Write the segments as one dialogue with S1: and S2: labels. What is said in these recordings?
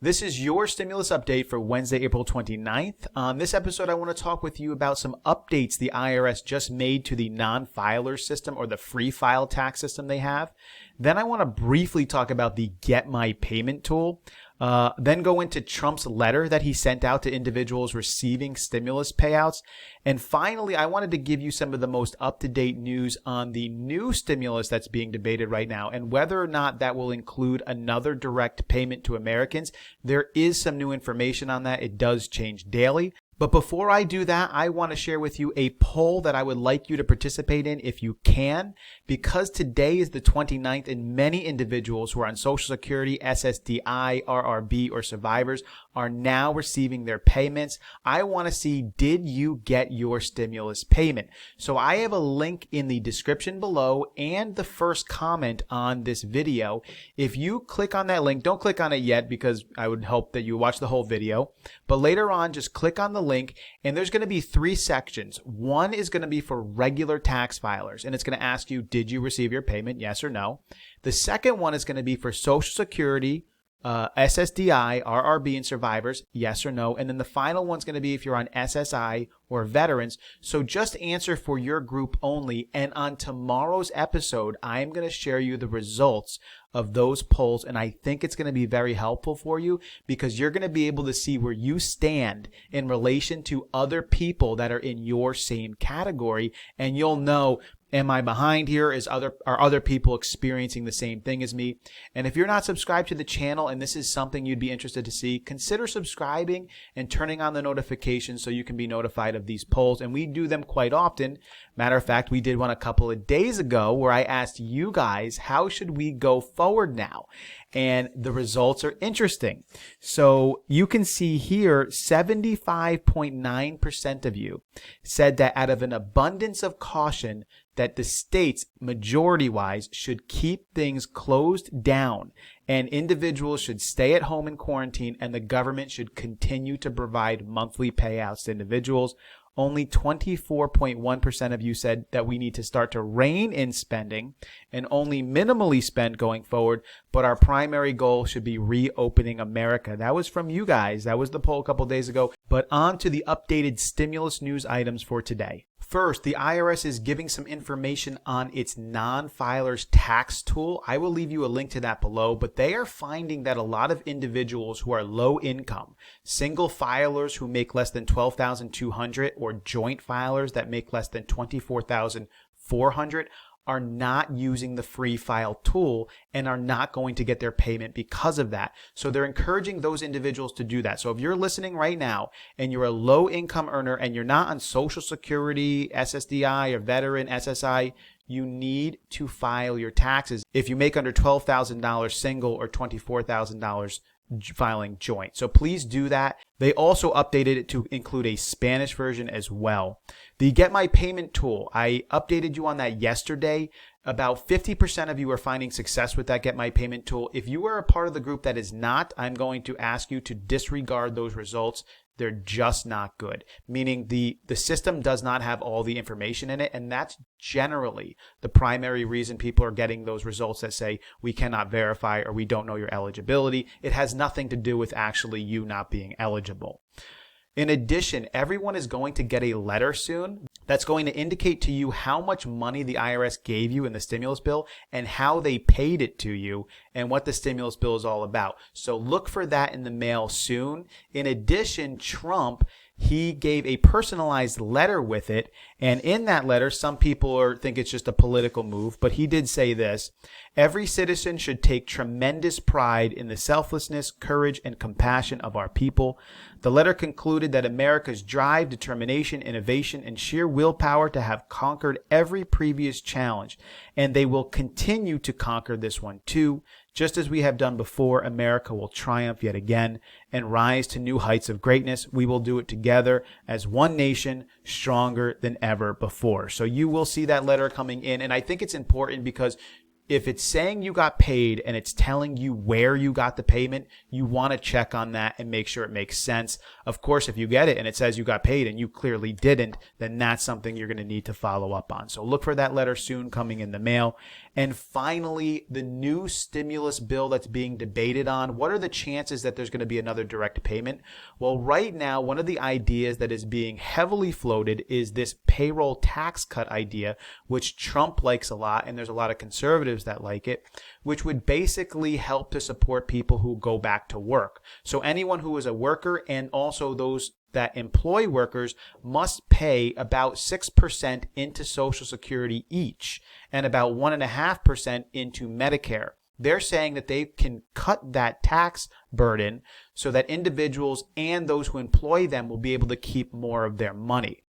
S1: This is your stimulus update for Wednesday, April 29th. On this episode, I want to talk with you about some updates the IRS just made to the non-filer system or the free file tax system they have. Then I want to briefly talk about the Get My Payment tool. Then go into Trump's letter that he sent out to individuals receiving stimulus payouts. And finally, I wanted to give you some of the most up-to-date news on the new stimulus that's being debated right now and whether or not that will include another direct payment to Americans. There is some new information on that. It does change daily. But before I do that, I want to share with you a poll that I would like you to participate in if you can, because today is the 29th and many individuals who are on Social Security, SSDI, RRB, or survivors are now receiving their payments. I want to see, did you get your stimulus payment? So I have a link in the description below and the first comment on this video. If you click on that link, don't click on it yet because I would hope that you watch the whole video, but later on just click on the link and there's going to be three sections. One is going to be for regular tax filers and it's going to ask you, did you receive your payment? Yes or no. The second one is going to be for Social Security, SSDI, RRB, and survivors, yes or no. And then the final one's going to be if you're on SSI or veterans. So just answer for your group only. And on tomorrow's episode, I'm going to share you the results of those polls. And I think it's going to be very helpful for you because you're going to be able to see where you stand in relation to other people that are in your same category. And you'll know, am I behind here? Are other people experiencing the same thing as me? And if you're not subscribed to the channel and this is something you'd be interested to see, consider subscribing and turning on the notifications so you can be notified of these polls. And we do them quite often. Matter of fact, we did one a couple of days ago where I asked you guys, how should we go forward now? And the results are interesting. So you can see here, 75.9% of you said that out of an abundance of caution, that the states, majority-wise, should keep things closed down and individuals should stay at home in quarantine and the government should continue to provide monthly payouts to individuals. Only 24.1% of you said that we need to start to rein in spending and only minimally spend going forward, but our primary goal should be reopening America. That was from you guys. That was the poll a couple days ago. But on to the updated stimulus news items for today. First, the IRS is giving some information on its non-filers tax tool. I will leave you a link to that below, but they are finding that a lot of individuals who are low income, single filers who make less than $12,200 or joint filers that make less than $24,400 are not using the free file tool and are not going to get their payment because of that. So they're encouraging those individuals to do that. So if you're listening right now and you're a low income earner and you're not on Social Security, SSDI, or veteran, SSI, you need to file your taxes if you make under $12,000 single or $24,000 filing joint. So please do that. They also updated it to include a Spanish version as well. The Get My Payment tool, I updated you on that yesterday. About 50% of you are finding success with that Get My Payment tool. If you are a part of the group that is not, I'm going to ask you to disregard those results. They're just not good, meaning the system does not have all the information in it, and that's generally the primary reason people are getting those results that say we cannot verify or we don't know your eligibility. It has nothing to do with actually you not being eligible. In addition, everyone is going to get a letter soon that's going to indicate to you how much money the IRS gave you in the stimulus bill and how they paid it to you and what the stimulus bill is all about. So look for that in the mail soon. In addition, Trump, he gave a personalized letter with it. And in that letter, some people think it's just a political move, but he did say this: every citizen should take tremendous pride in the selflessness, courage, and compassion of our people. The letter concluded that America's drive, determination, innovation, and sheer willpower to have conquered every previous challenge, and they will continue to conquer this one too. Just as we have done before, America will triumph yet again and rise to new heights of greatness. We will do it together as one nation, stronger than ever before. So you will see that letter coming in, and I think it's important because if it's saying you got paid and it's telling you where you got the payment, you want to check on that and make sure it makes sense. Of course, if you get it and it says you got paid and you clearly didn't, then that's something you're going to need to follow up on. So look for that letter soon coming in the mail. And finally, the new stimulus bill that's being debated on. What are the chances that there's going to be another direct payment? Well, right now, one of the ideas that is being heavily floated is this payroll tax cut idea, which Trump likes a lot, and there's a lot of conservatives that like it, which would basically help to support people who go back to work. So anyone who is a worker and also those that employ workers must pay about 6% into Social Security each and about 1.5% into Medicare. They're saying that they can cut that tax burden so that individuals and those who employ them will be able to keep more of their money.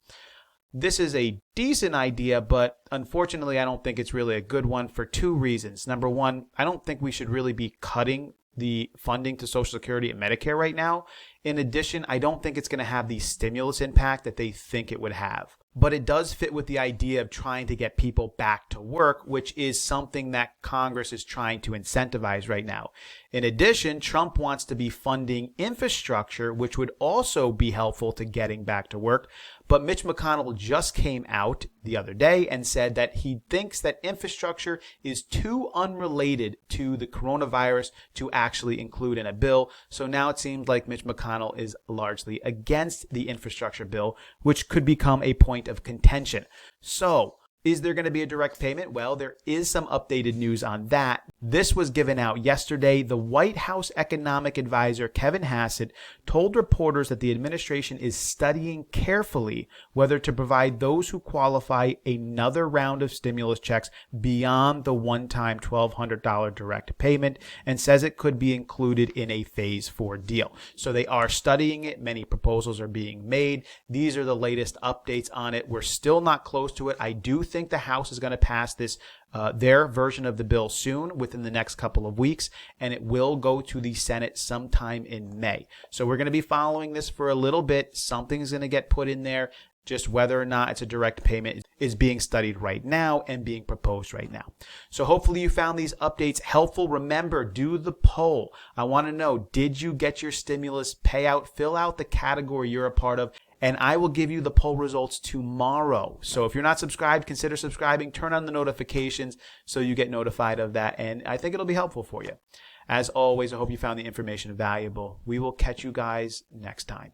S1: This is a decent idea, but unfortunately, I don't think it's really a good one for two reasons. Number one, I don't think we should really be cutting the funding to Social Security and Medicare right now. In addition, I don't think it's going to have the stimulus impact that they think it would have. But it does fit with the idea of trying to get people back to work, which is something that Congress is trying to incentivize right now. In addition, Trump wants to be funding infrastructure, which would also be helpful to getting back to work. But Mitch McConnell just came out the other day and said that he thinks that infrastructure is too unrelated to the coronavirus to actually include in a bill. So now it seems like Mitch McConnell is largely against the infrastructure bill, which could become a point of contention. So, is there going to be a direct payment? Well, there is some updated news on that. This was given out yesterday. The White House economic advisor, Kevin Hassett, told reporters that the administration is studying carefully whether to provide those who qualify another round of stimulus checks beyond the one-time $1,200 direct payment, and says it could be included in a phase 4 deal. So they are studying it. Many proposals are being made. These are the latest updates on it. We're still not close to it. I do think the House is going to pass this, their version of the bill soon, within the next couple of weeks, and it will go to the Senate sometime in May. So we're going to be following this for a little bit. Something's going to get put in there. Just whether or not it's a direct payment is being studied right now and being proposed right now. So hopefully you found these updates helpful. Remember, do the poll. I want to know, did you get your stimulus payout? Fill out the category you're a part of, and I will give you the poll results tomorrow. So if you're not subscribed, consider subscribing. Turn on the notifications so you get notified of that, and I think it'll be helpful for you. As always, I hope you found the information valuable. We will catch you guys next time.